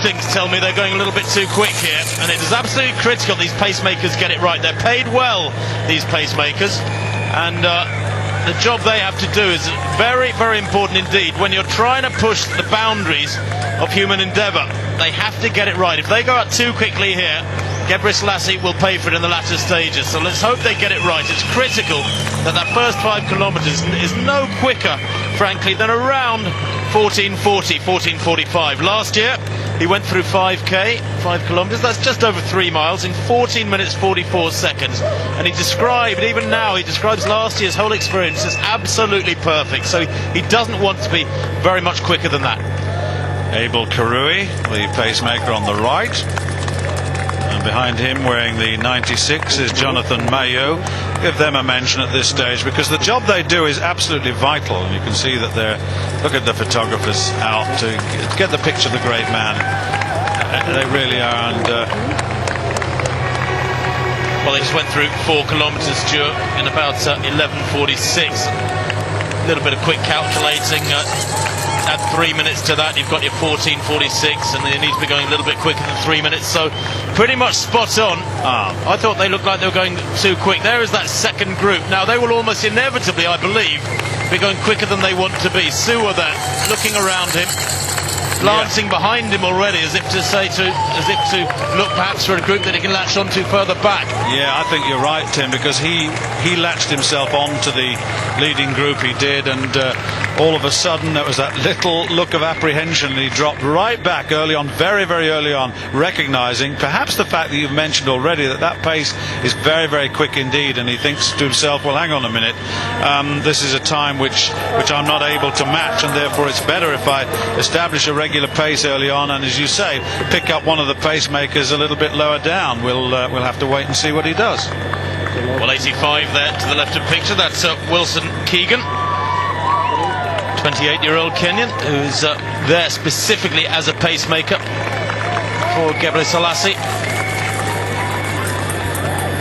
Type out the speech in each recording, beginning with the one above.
instincts tell me they're going a little bit too quick here, and it is absolutely critical these pacemakers get it right. They're paid well, these pacemakers, and the job they have to do is very, very important indeed. When you're trying to push the boundaries of human endeavour, they have to get it right. If they go out too quickly here, Gebrselassie will pay for it in the latter stages. So let's hope they get it right. It's critical that that first 5 kilometres is no quicker, frankly, than around 14:40, 14:45. Last year, he went through 5 kilometres, that's just over 3 miles, in 14 minutes 44 seconds. And he described, even now, he describes last year's whole experience as absolutely perfect. So he doesn't want to be very much quicker than that. Abel Karui, the pacemaker on the right. And behind him, wearing the 96, is Jonathan Mayo. Give them a mention at this stage, because the job they do is absolutely vital. And you can see that they're, look at the photographers out to get the picture of the great man. They really are. And well, they just went through 4 kilometres, Stuart, in about 11:46. A little bit of quick calculating. Add 3 minutes to that, you've got your 14:46, and they need to be going a little bit quicker than 3 minutes, so pretty much spot on. I thought they looked like they were going too quick. There is that second group. Now they will almost inevitably, I believe, be going quicker than they want to be. Sewa there, looking around him, glancing behind him already, as if to look perhaps for a group that he can latch onto further back. Yeah, I think you're right, Tim, because he latched himself onto the leading group. He did, and all of a sudden there was that little look of apprehension, and he dropped right back early on, very, very early on, recognising perhaps the fact that you've mentioned already that pace is very, very quick indeed, and he thinks to himself, well, hang on a minute, this is a time which I'm not able to match, and therefore it's better if I establish a regular pace early on, and as you say, pick up one of the pacemakers a little bit lower down. We'll have to wait and see what he does. Well, 85 there to the left of picture, that's Wilson Keegan, 28-year-old Kenyan, who's there specifically as a pacemaker for Gebrselassie.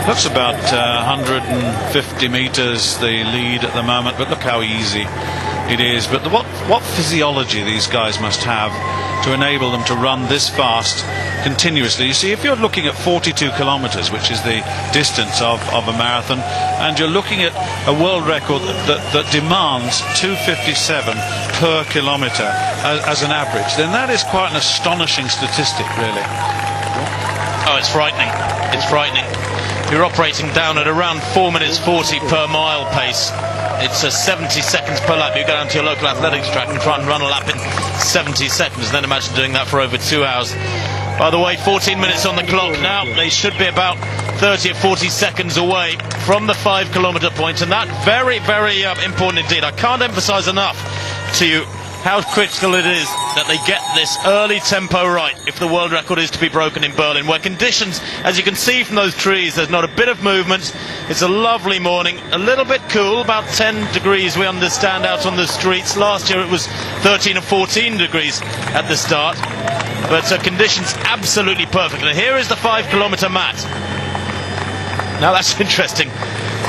Looks about 150 metres the lead at the moment, but look how easy it is. But what physiology these guys must have to enable them to run this fast continuously. You see, if you're looking at 42 kilometres, which is the distance of a marathon, and you're looking at a world record that demands 2:57 per kilometre as an average, then that is quite an astonishing statistic, really. Oh, it's frightening. It's frightening. You're operating down at around 4 minutes 40 per mile pace. It's 70 seconds per lap. You go down to your local athletics track and try and run a lap in 70 seconds. Then imagine doing that for over 2 hours. By the way, 14 minutes on the clock now. They should be about 30 or 40 seconds away from the 5 kilometre point, and that very, very important indeed. I can't emphasise enough to you how critical it is that they get this early tempo right if the world record is to be broken in Berlin, where conditions, as you can see from those trees, there's not a bit of movement. It's a lovely morning, a little bit cool, about 10 degrees we understand out on the streets. Last year it was 13 or 14 degrees at the start, but conditions absolutely perfect. And here is the 5 kilometre mat. Now that's interesting.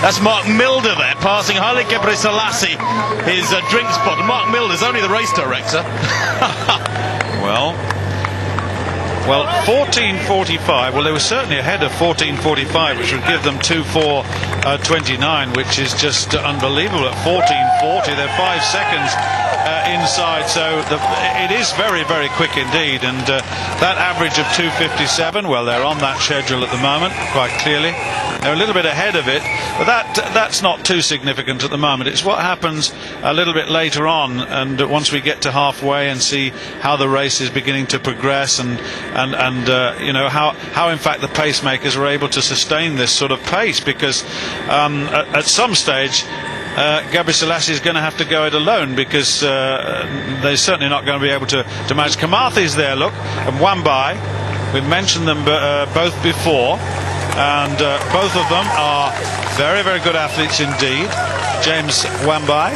That's Mark Milder there, passing Haile Gebrselassie, his drink spot. And Mark Milder's only the race director. Well, 14:45. Well, they were certainly ahead of 14:45, which would give them 2:4:29, which is just unbelievable. At 14:40, they're 5 seconds inside, so it is very, very quick indeed. And that average of 2:57, well, they're on that schedule at the moment, quite clearly. They're a little bit ahead of it, but that's not too significant at the moment. It's what happens a little bit later on, and once we get to halfway and see how the race is beginning to progress, and you know how in fact the pacemakers are able to sustain this sort of pace, because at some stage Gebrselassie is going to have to go it alone, because they're certainly not going to be able to manage. Kamathi's there, look, and Wambai. We've mentioned them both before, and both of them are very, very good athletes indeed. James Wambai.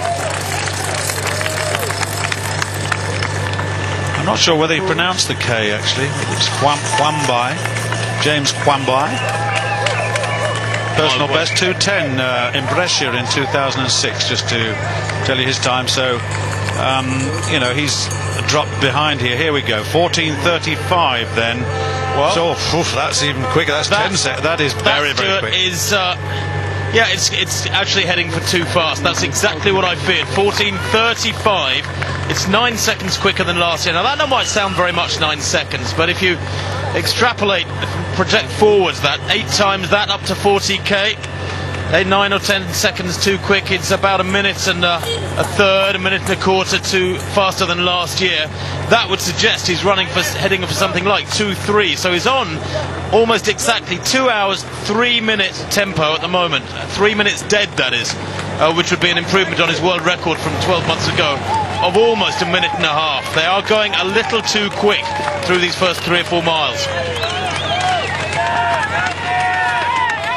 I'm not sure whether he pronounced the K actually. It's Wambai. James Wambai. Personal best 2:10 in Brescia in 2006, just to tell you his time. So You know, he's dropped behind here. Here we go, 14:35 then. Well, so that's even quicker. That's 10 seconds. That is very, very quick. Yeah, it's actually heading for too fast. That's exactly what I feared. 14:35. It's 9 seconds quicker than last year. Now that might sound very much, 9 seconds, but if you extrapolate, project forwards that 8 times that up to 40k, 9 or 10 seconds too quick. It's about a minute and a third, a minute and a quarter too faster than last year. That would suggest he's heading for something like 2:3. So he's on almost exactly 2 hours 3 minute tempo at the moment. 3 minutes dead, that is, which would be an improvement on his world record from 12 months ago of almost a minute and a half. They are going a little too quick through these first 3 or 4 miles.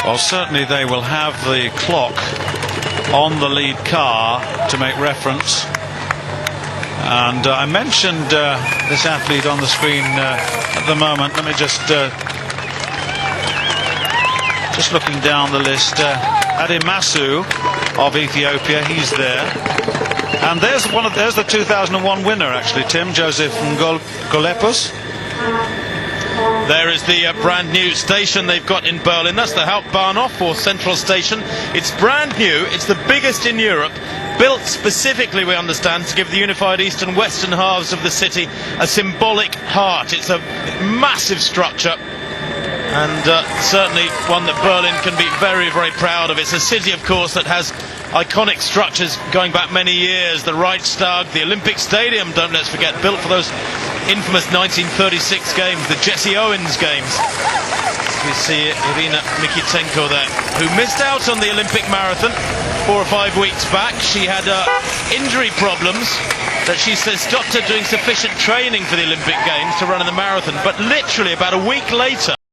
Well, certainly they will have the clock on the lead car to make reference. And I mentioned this athlete on the screen at the moment. Let me just looking down the list. Ademasu of Ethiopia, he's there. And there's the 2001 winner, actually, Tim, Joseph Ngolepus. There is the brand new station they've got in Berlin. That's the Hauptbahnhof, or Central Station. It's brand new. It's the biggest in Europe. Built specifically, we understand, to give the unified east and western halves of the city a symbolic heart. It's a massive structure, and certainly one that Berlin can be very, very proud of. It's a city, of course, that has iconic structures going back many years. The Reichstag, the Olympic Stadium, don't let's forget, built for those infamous 1936 games, the Jesse Owens games. We see Irina Mikitenko there, who missed out on the Olympic marathon 4 or 5 weeks back. She had injury problems that she says stopped her doing sufficient training for the Olympic Games to run in the marathon. But literally about a week later,